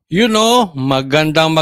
Magandang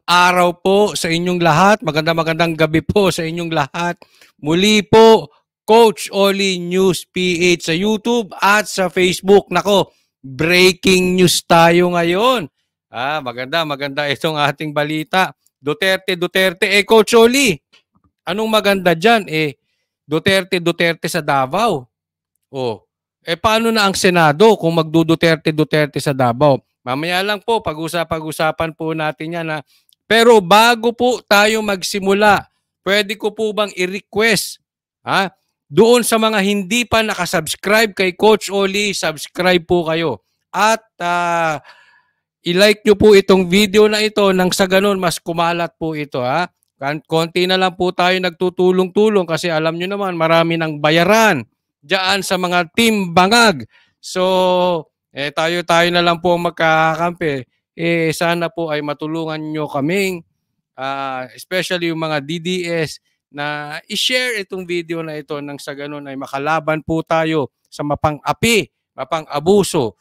araw po sa inyong lahat. Magandang gabi po sa inyong lahat. Muli po, Coach Oli News PH sa YouTube at sa Facebook. Nako, breaking news tayo ngayon. Maganda itong ating balita. Duterte. Coach Oli, anong maganda dyan? Duterte sa Davao. Paano na ang Senado kung magduduterte sa Davao? Mamaya lang po, pag-usapan po natin yan. Ha? Pero bago po tayo magsimula, pwede ko po bang i-request doon sa mga hindi pa nakasubscribe kay Coach Oli, subscribe po kayo. At i-like nyo po itong video na ito nang sa ganun mas kumalat po ito. Konti na lang po tayo nagtutulong-tulong kasi alam nyo naman marami ng bayaran diyan sa mga team Bangag. So, tayo na lang po magkakampi. Sana po ay matulungan nyo kaming, especially yung mga DDS, na i-share itong video na ito nang sa ganun ay makalaban po tayo sa mapang-api, mapang-abuso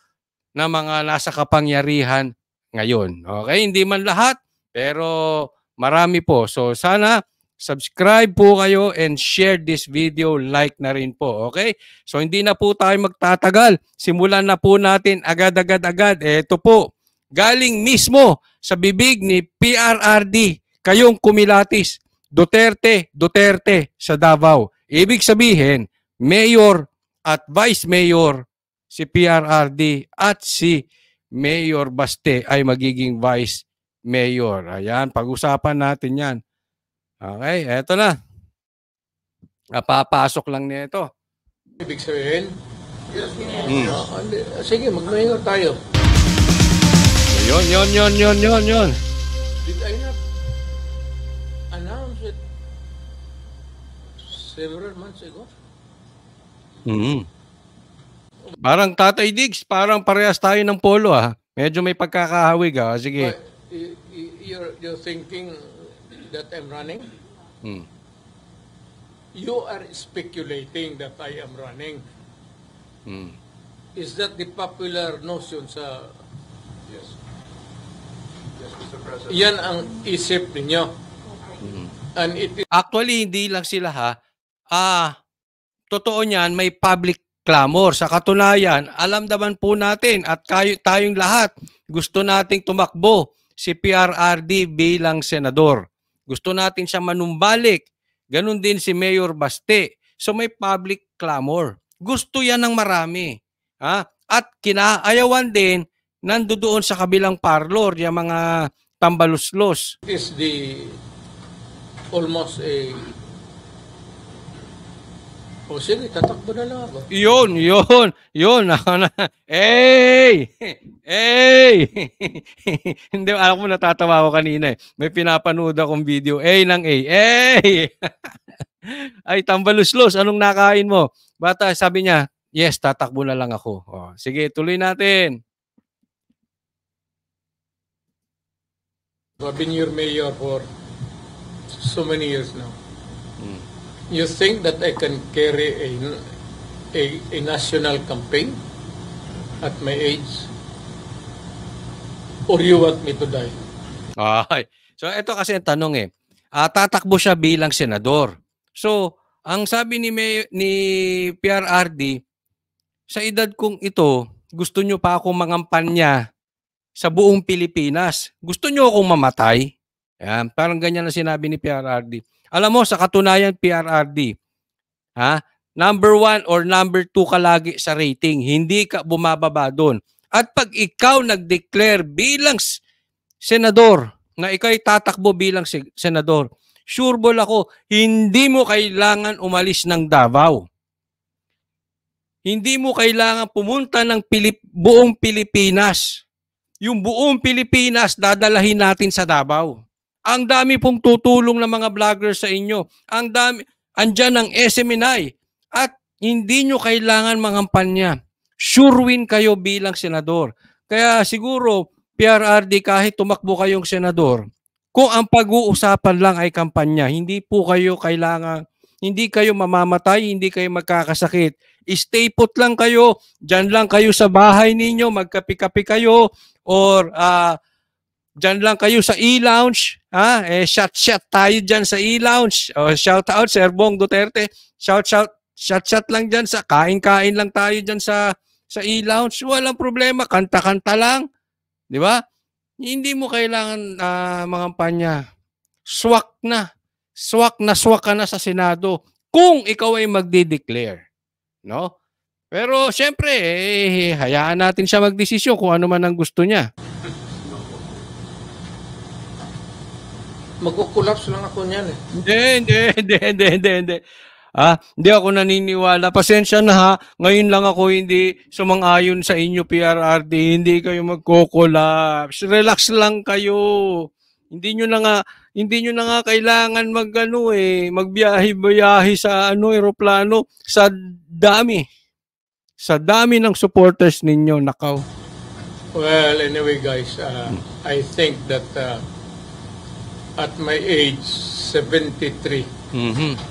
na mga nasa kapangyarihan ngayon. Okay? Hindi man lahat, pero marami po. So, sana subscribe po kayo and share this video, like na rin po, okay? So hindi na po tayo magtatagal. Simulan na po natin agad. Ito po, galing mismo sa bibig ni PRRD, kayong kumilatis, Duterte sa Davao. Ibig sabihin, Mayor at Vice Mayor si PRRD at si Mayor Baste ay magiging Vice Mayor. Ayan, pag-usapan natin yan. Okay, eto na. Napapasok lang nito. Ibig sabihin? Sige, mag-mayor tayo. Yun. Did I not announce it several months ago? Parang Tatay Diggs, parang parehas tayo ng polo Medyo may pagkakahawig Sige. But you're thinking that I'm running? You are speculating that I am running. Is that the popular notion sa... Yes. Yes, Mr. President. Yan ang isip ninyo. And it is... Actually, hindi lang sila totoo niyan, may public clamor. Sa katunayan, alam naman po natin at tayong lahat gusto nating tumakbo si PRRD bilang senador. Gusto natin siya manumbalik. Ganon din si Mayor Baste. So may public clamor. Gusto yan ng marami. At kinaayawan din nandoon sa kabilang parlor yung mga tambaluslos. It is almost a... sige, tatakbo na lang ako. Yun. Hindi, alam ko natatawa ako kanina May pinapanood akong video. Ng A. Ay, tambaluslos, anong nakain mo? Bata, sabi niya, yes, tatakbo na lang ako. Sige, tuloy natin. I've been your mayor for so many years now. You think that I can carry a national campaign at my age? Or you want me to die? Okay. So ito kasi ang tanong tatakbo siya bilang senador. So, ang sabi ni PRRD, sa edad kong ito, gusto nyo pa akong mangampanya sa buong Pilipinas. Gusto nyo akong mamatay? Yan, parang ganyan na sinabi ni PRRD. Alam mo, sa katunayan, PRRD, number 1 or number 2 ka lagi sa rating. Hindi ka bumababa doon. At pag ikaw nag-declare bilang senador, na ikaw'y tatakbo bilang senador, sure ball ako, hindi mo kailangan umalis ng Davao. Hindi mo kailangan pumunta ng buong Pilipinas. Yung buong Pilipinas, dadalahin natin sa Davao. Ang dami pong tutulong ng mga vloggers sa inyo. Ang dami, andyan ang SMNI. At hindi nyo kailangan mangampanya. Sure win kayo bilang senador. Kaya siguro, PRRD, kahit tumakbo kayong senador, kung ang pag-uusapan lang ay kampanya, hindi po kayo kailangan, hindi kayo mamamatay, hindi kayo magkakasakit, Stay put lang kayo. Diyan lang kayo sa bahay ninyo, magkapi-kapi kayo, or diyan lang kayo sa e-lounge. Shot tayo diyan sa e-lounge. Shout out Sir Bong Duterte. Shot lang diyan sa kain-kain lang tayo diyan sa e-lounge. Walang problema, kanta-kanta lang. 'Di ba? Hindi mo kailangan mangampanya. Swak ka na sa Senado kung ikaw ay magde-declare, no? Pero syempre, hayaan natin siya magdesisyon kung ano man ang gusto niya. Magkukulaps lang ako niyan eh. Hindi. Hindi ako naniniwala. Pasensya na ha. Ngayon lang ako hindi sumang-ayon sa inyo, PRRD. Hindi kayo magko-collapse. Relax lang kayo. Hindi nyo na nga kailangan magbiyahe sa eroplano sa dami ng supporters ninyo, nakaw. Well, anyway guys, I think that at my age 73,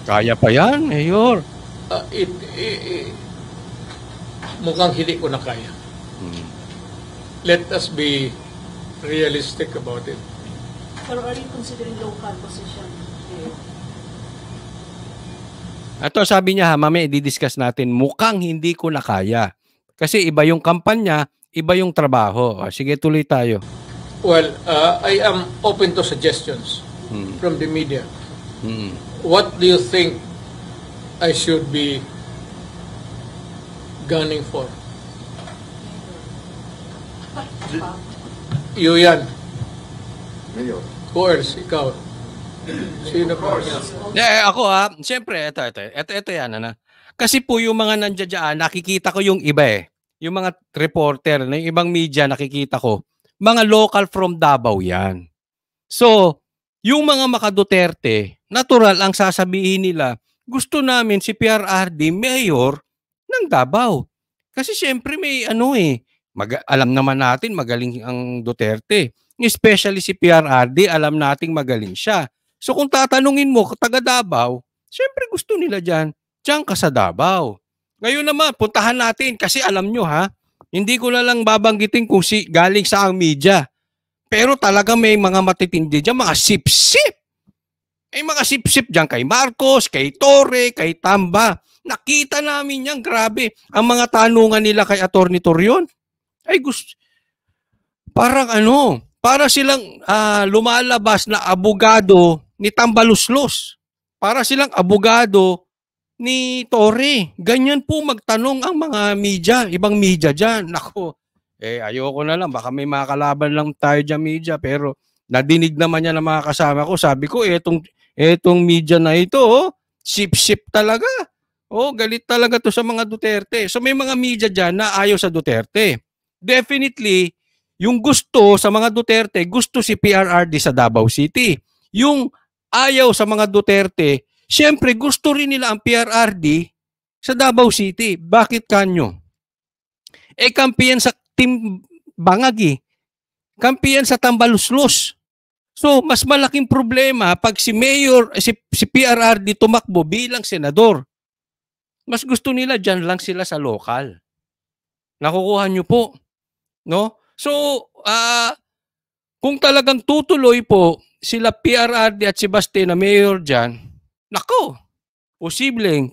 kaya pa yan, Mayor. Mukhang hindi ko na kaya. Let us be realistic about it. Pero are you considering local position? Ito sabi niya mamaya i-discuss natin, mukhang hindi ko na kaya. Kasi iba yung kampanya, iba yung trabaho. Sige, tuloy tayo. Well, I am open to suggestions from the media. What do you think I should be gunning for? You yan. Mayor. Who else? Ikaw. Sino pa? Ako siyempre, ito yan. Kasi po yung mga nandiyan, nakikita ko yung iba Yung mga reporter, yung ibang media nakikita ko, mga local from Davao yan. So, yung mga maka-Duterte, natural ang sasabihin nila, gusto namin si PRRD mayor ng Davao. Kasi siyempre may alam naman natin magaling ang Duterte. Especially si PRRD, alam nating magaling siya. So kung tatanungin mo, taga Davao, siyempre gusto nila diyan ka sa Davao. Ngayon naman, puntahan natin kasi alam nyo hindi ko na lang babanggitin kung galing sa ang media. Pero talaga may mga matitindi dyan, mga sip-sip. Mga sip-sip dyan kay Marcos, kay Torre, kay Tamba. Nakita namin yan, grabe. Ang mga tanungan nila kay Atty. Torion, para silang lumalabas na abogado ni Tambaluslos. Para silang abogado ni Torre. Ganyan po magtanong ang mga media, ibang media dyan. Nako, ayoko na lang. Baka may makalaban lang tayo dyan media. Pero nadinig naman yan ng mga kasama ko. Sabi ko, etong media na ito, sip-sip talaga. Galit talaga to sa mga Duterte. So may mga media dyan na ayaw sa Duterte. Definitely, yung gusto sa mga Duterte, gusto si PRRD sa Davao City. Yung ayaw sa mga Duterte, siyempre gusto rin nila ang PRRD sa Davao City. Bakit kanyo? Kampiyan sa Team Bangag kampiyan sa Tambaluslos. So, mas malaking problema pag si PRRD tumakbo bilang senador. Mas gusto nila dyan lang sila sa lokal. Nakukuha nyo po. No? So, kung talagang tutuloy po sila PRRD at si Baste na mayor dyan, nako, posible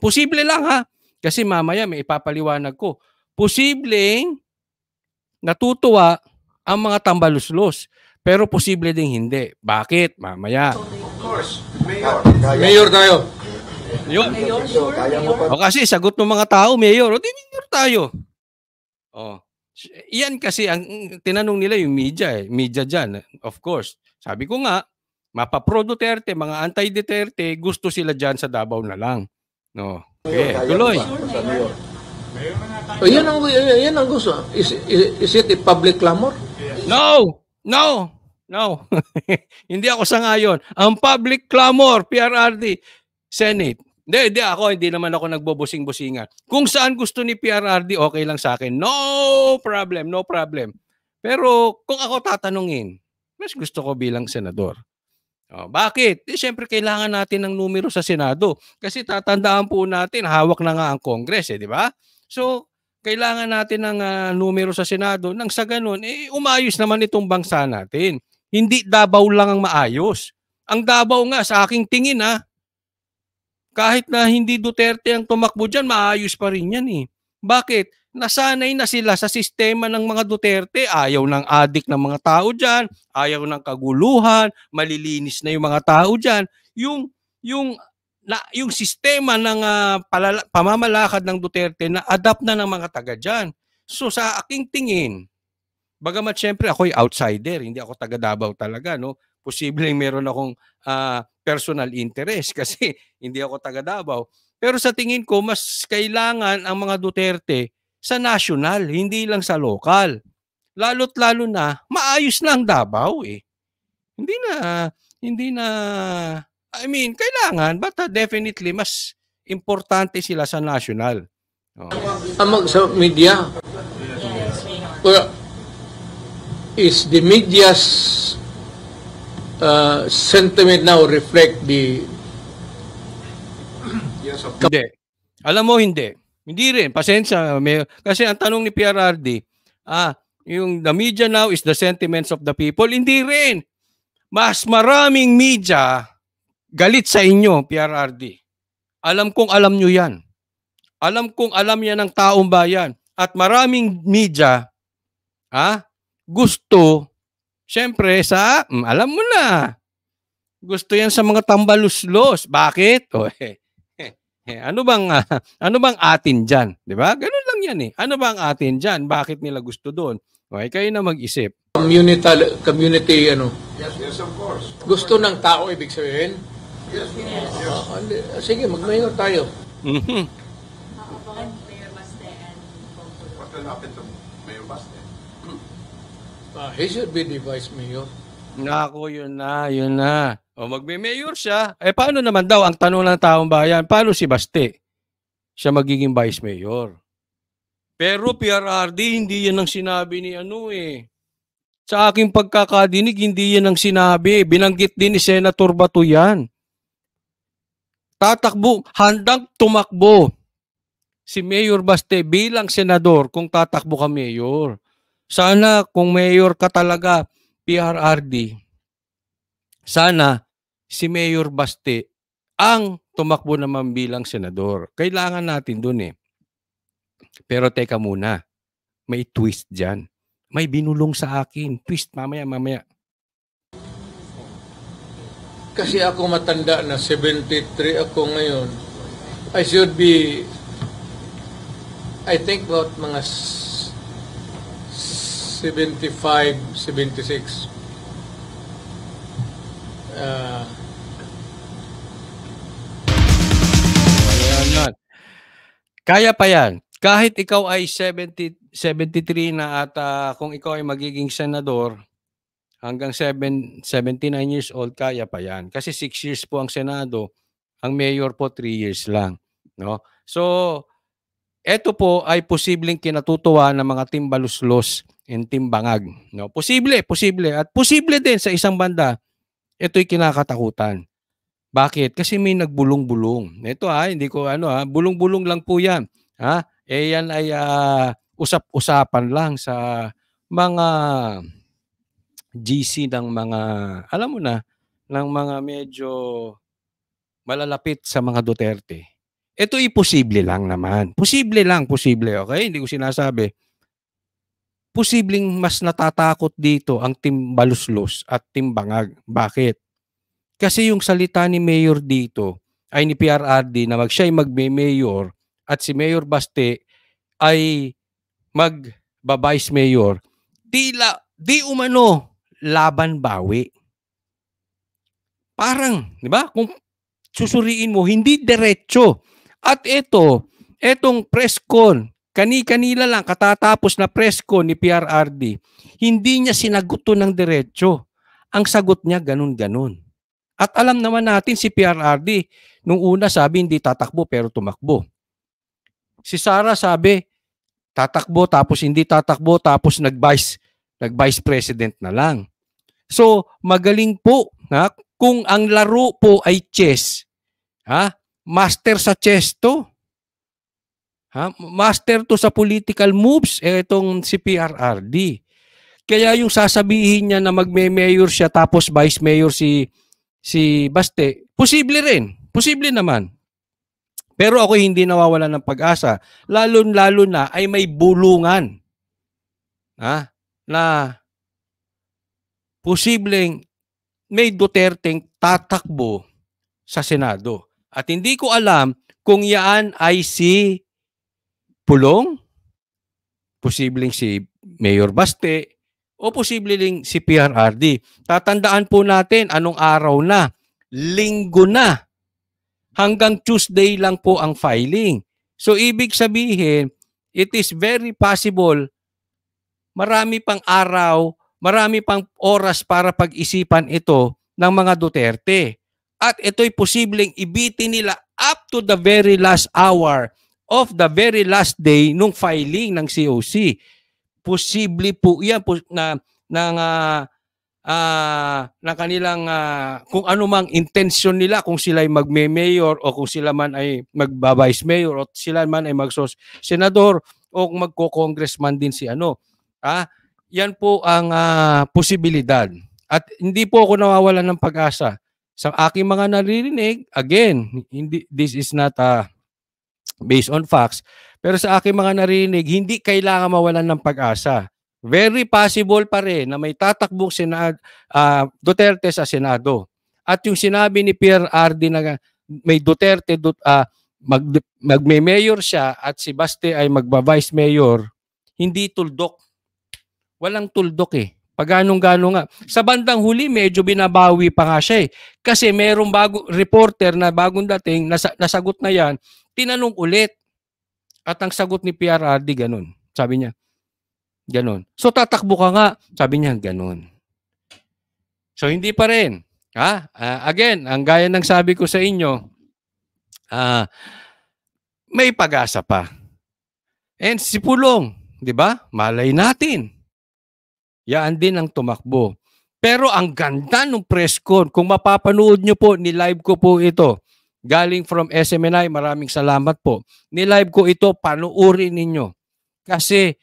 lang kasi mamaya may ipapaliwanag ko. Posibleng natutuwa ang mga Tambaluslos, pero posible ding hindi. Bakit? Mamaya. Of course, Mayor. Mayor tayo. Yun. Mayor, sure. Mayor. Kasi sagot ng mga tao, mayor. Di mayor tayo. Yan kasi ang tinanong nila yung media Media dyan, of course. Sabi ko nga, mapa-pro Duterte, mga anti-Duterte, gusto sila dyan sa Davao na lang. No. Okay, tuloy. Yan ang gusto. Is it a public clamor? No. Hindi ako sangayon. Ang public clamor, PRRD, Senate. Hindi naman ako nagbobusing-busingan. Kung saan gusto ni PRRD, okay lang sa akin. No problem. Pero kung ako tatanungin, mas gusto ko bilang senador. Bakit? Siyempre kailangan natin ng numero sa Senado. Kasi tatandaan po natin, hawak na nga ang Congress, di ba? So, kailangan natin ng numero sa Senado nang sa ganun, umayos naman itong bansa natin. Hindi Davao lang ang maayos. Ang Davao nga, sa aking tingin kahit na hindi Duterte ang tumakbo dyan, maayos pa rin yan Bakit? Nasanay na sila sa sistema ng mga Duterte. Ayaw ng adik ng mga tao dyan, ayaw ng kaguluhan, malilinis na yung mga tao dyan. Yung sistema ng pamamalakad ng Duterte na adapt na ng mga taga dyan. So sa aking tingin, bagamat syempre ako'y outsider, hindi ako taga Davao talaga, no? Posibleng meron akong personal interest kasi hindi ako taga Davao. Pero sa tingin ko, mas kailangan ang mga Duterte sa national, hindi lang sa local. Lalo't lalo na, maayos na ang Davao Hindi na, I mean, kailangan, but definitely, mas importante sila sa national. Among sa media, well, is the media's sentiment now reflect the... Hindi. Alam mo, hindi. Hindi rin. Pasensya. Kasi ang tanong ni PRRD, yung the media now is the sentiments of the people. Hindi rin. Mas maraming media galit sa inyo, PRRD. Alam kong alam nyo yan. Alam kong alam yan ng taong bayan. At maraming media, gusto, syempre alam mo na, gusto yan sa mga tambaluslos. Bakit? Ano bang atin dyan? Di ba? Ganun lang yan Ano bang atin dyan? Bakit nila gusto doon? Okay, kayo na mag-isip. Community, Yes, of course. gusto ng tao, ibig sabihin? Yes, yes. Sige, magmayor tayo. What will happen to Mayor Baste? He should be the vice mayor. Nako, yun na. O magme-mayor siya. Paano naman daw ang tanong ng taong bayan? Paano si Baste? Siya magiging vice mayor. Pero PRRD, hindi yan ang sinabi ni Sa aking pagkakadinig, hindi yan ang sinabi. Binanggit din ni Senator Bato yan. Tatakbo, handang tumakbo si Mayor Baste bilang senador kung tatakbo ka mayor. Sana kung mayor ka talaga, PRRD, sana si Mayor Baste ang tumakbo naman bilang senador. Kailangan natin dun Pero teka muna, may twist dyan. May binulong sa akin. Twist, mamaya. Kasi ako matanda na, 73 ako ngayon. I should be, I think about mga 75, 76. Kaya pa yan. Kahit ikaw ay 73 na at kung ikaw ay magiging senador, hanggang 79 years old, kaya pa yan. Kasi 6 years po ang Senado, ang mayor po 3 years lang. No? So, eto po ay posibleng kinatutuwa ng mga timbaluslos and timbangag. No? Posible. At posible din sa isang banda, ito'y kinakatakutan. Bakit? Kasi may nagbulong-bulong. Ito hindi ko bulong-bulong lang po yan. Yan ay usap-usapan lang sa mga GC ng mga, alam mo na, ng mga medyo malalapit sa mga Duterte. Ito'y posible lang naman. Posible, okay? Hindi ko sinasabi. Posibleng mas natatakot dito ang timbaluslos at timbangag. Bakit? Kasi yung salita ni Mayor dito ay ni PRRD na siya'y magme-mayor at si Mayor Baste ay mag-vice mayor, di umano laban bawi. Parang, di ba? Kung susuriin mo, hindi diretso. At etong press con, kani-kanila lang katatapos na press con ni PRRD, hindi niya sinagot to ng diretso. Ang sagot niya ganun-ganun. At alam naman natin si PRRD, nung una sabi hindi tatakbo pero tumakbo. Si Sara sabi, tatakbo tapos hindi tatakbo tapos nag-vice president na lang. So, magaling po Kung ang laro po ay chess, master sa chess to. Master to sa political moves, itong si PRRD. Kaya yung sasabihin niya na magme-mayor siya tapos vice mayor si Baste, posible rin. Posible naman. Pero ako hindi nawawalan ng pag-asa. Lalo na ay may bulungan. Na posibleng may Duterteng tatakbo sa Senado. At hindi ko alam kung yaan ay si Pulong, posibleng si Mayor Baste, o posibleng si PRRD. Tatandaan po natin anong araw na. Linggo na. Hanggang Tuesday lang po ang filing. So ibig sabihin, it is very possible marami pang araw, marami pang oras para pag-isipan ito ng mga Duterte. At ito'y posibleng ibitin nila up to the very last hour of the very last day nung filing ng COC. Posible po yan na kanilang kung ano mang intention nila, kung sila ay magme-mayor o kung sila man ay magba-vice mayor o sila man ay magso-senador o magko-congressman din si ano. Yan po ang posibilidad. At hindi po ako nawawalan ng pag-asa. Sa aking mga naririnig, again, this is not based on facts, pero sa aking mga naririnig, hindi kailangan mawalan ng pag-asa. Very possible pa rin na may tatakbong Duterte sa Senado. At yung sinabi ni PRRD na may Duterte magme-mayor siya at si Baste ay magba-vice mayor, hindi tuldok. Walang tuldok Pag ganong-gano nga. Sa bandang huli, medyo binabawi pa nga siya Kasi merong reporter na bagong dating, nasagot na yan, tinanong ulit. At ang sagot ni PRRD, ganun. Sabi niya, ganun. So tatakbo ka nga. Sabi niya, ganun. So hindi pa rin. Again, ang gaya ng sabi ko sa inyo, may pag-asa pa. And si Pulong, di ba? Malay natin. Yan din ang tumakbo. Pero ang ganda ng press con, kung mapapanood nyo po, ni-live ko po ito. Galing from SMNI, maraming salamat po. Ni-live ko ito, panuorin ninyo. Kasi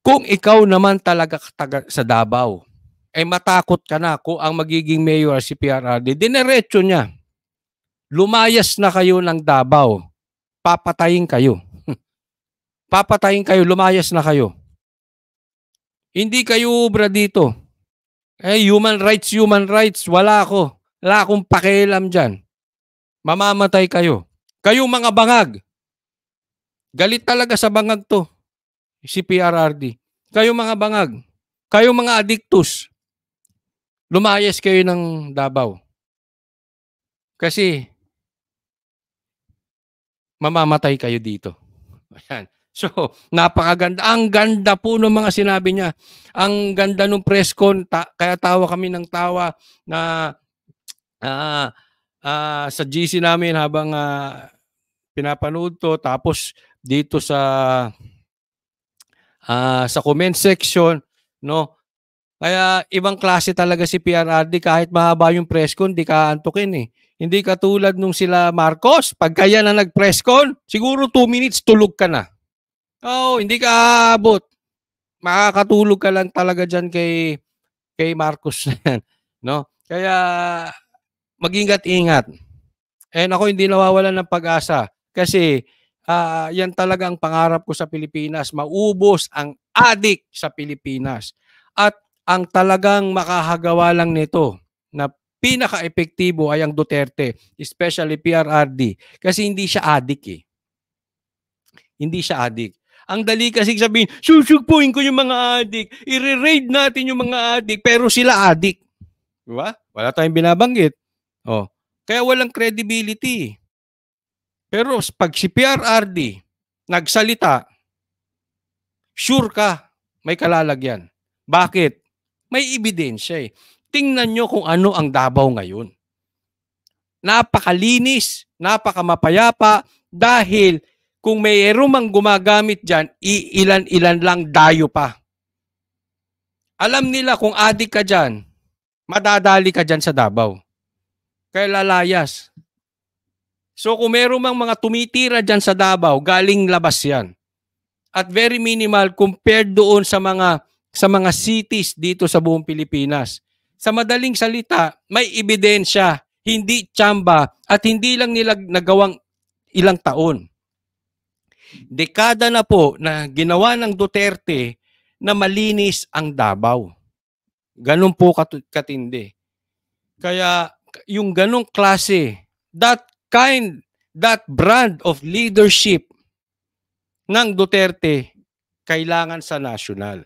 kung ikaw naman talaga sa Davao, ay matakot ka na kung ang magiging mayor si PRRD, dinerecho niya. Lumayas na kayo ng Davao. Papatayin kayo. Papatayin kayo, lumayas na kayo. Hindi kayo ubra dito. Human rights, wala ako. Wala akong pakialam dyan. Mamamatay kayo. Kayong mga bangag. Galit talaga sa bangag to. Si PRRD. Kayong mga bangag. Kayong mga adiktus. Lumayas kayo ng Davao. Kasi mamamatay kayo dito. Ayan. So, napakaganda. Ang ganda po ng mga sinabi niya. Ang ganda ng press con. Kaya tawa kami ng tawa na sa GC namin habang pinapanood to. Tapos dito sa comment section, no? Kaya ibang klase talaga si PRRD. Kahit mahaba yung press con, di ka antukin Hindi katulad nung sila Marcos. Pag kaya na nag-press con, siguro 2 minutes tulog ka na. Hindi ka aabot. Makakatulog ka lang talaga dyan kay Marcos. No? Kaya mag-ingat-ingat. And ako hindi nawawalan ng pag-asa. Kasi yan talaga ang pangarap ko sa Pilipinas. Maubos ang adik sa Pilipinas. At ang talagang makahagawa lang nito na pinaka-epektibo ay ang Duterte, especially PRRD. Kasi hindi siya adik Hindi siya adik. Ang dali kasi sabihin, susugpuin ko yung mga adik, i-raid natin yung mga adik, pero sila adik. Diba? Wala tayong binabanggit. Kaya walang credibility. Pero pag si PRRD nagsalita, sure ka, may kalalagyan. Bakit? May ebidensya Tingnan nyo kung ano ang Davao ngayon. Napakalinis, napakamapayapa, dahil kung mayroon mang gumagamit dyan, ilan-ilan lang dayo pa. Alam nila kung adik ka dyan, madadali ka dyan sa Davao. Kaya lalayas. So kung meron mang mga tumitira dyan sa Davao, galing labas yan. At very minimal compared doon sa mga cities dito sa buong Pilipinas. Sa madaling salita, may ebidensya, hindi tsamba, at hindi lang nila nagawang ilang taon. Dekada na po na ginawa ng Duterte na malinis ang Davao. Ganun po katindi. Kaya yung ganong klase, that brand of leadership ng Duterte, kailangan sa national.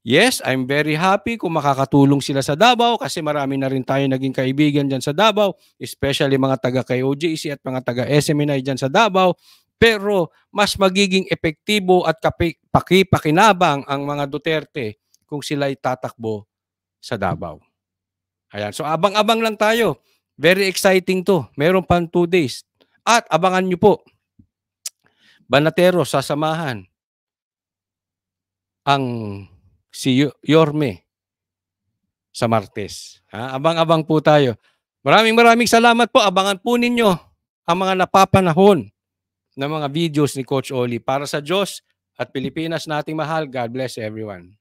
Yes, I'm very happy kung makakatulong sila sa Davao kasi marami na rin tayo naging kaibigan dyan sa Davao, especially mga taga KOJC at mga taga SMNI dyan sa Davao. Pero mas magiging epektibo at pakipakinabang ang mga Duterte kung sila'y tatakbo sa Davao. Ayan. So abang-abang lang tayo. Very exciting to. Meron pang 2 days. At abangan nyo po, Banatero sasamahan ang si Yorme sa Martes. Abang-abang po tayo. Maraming salamat po. Abangan po ninyo ang mga napapanahon ng mga videos ni Coach Oli. Para sa Diyos at Pilipinas nating mahal, God bless everyone.